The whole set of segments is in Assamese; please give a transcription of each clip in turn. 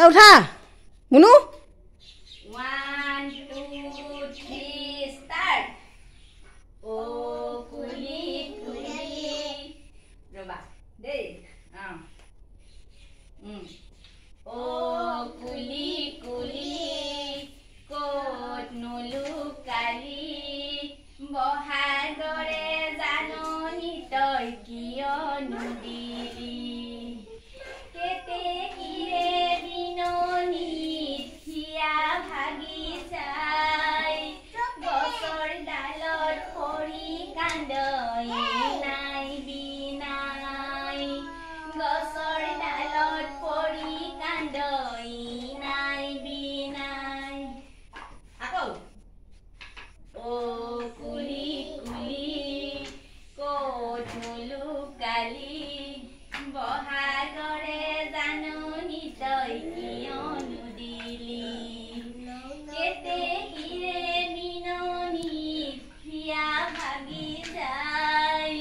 উঠা মুনু 1 2 3 start ও কুলি কুলি ৰবা দেই ও কুলি কুলি কোট নলু কালি বহাগৰে জাননি তই কিয় নুদিলি কেতে কিৰে দিননি থিয়া ভাগি যায় গছৰ ডালত পৰি কান্দই নাই বিনাই গছৰ ডালত পৰি কান্দই নাই বিনাই আকৌ ও কুলি কুলি কোট নলু কালি বহাগৰে জাননি তই কিয় নুদিলি কেতে কিৰে মিননি থিয়া ভাগি যায়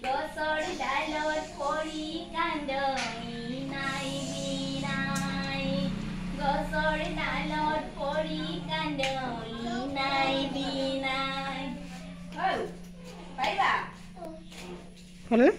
গছৰ ডালত পৰি কান্দই নাই বিনাই গছৰ ডালত পৰি কান্দই নাই বিনাই পাৰিবা হ'লে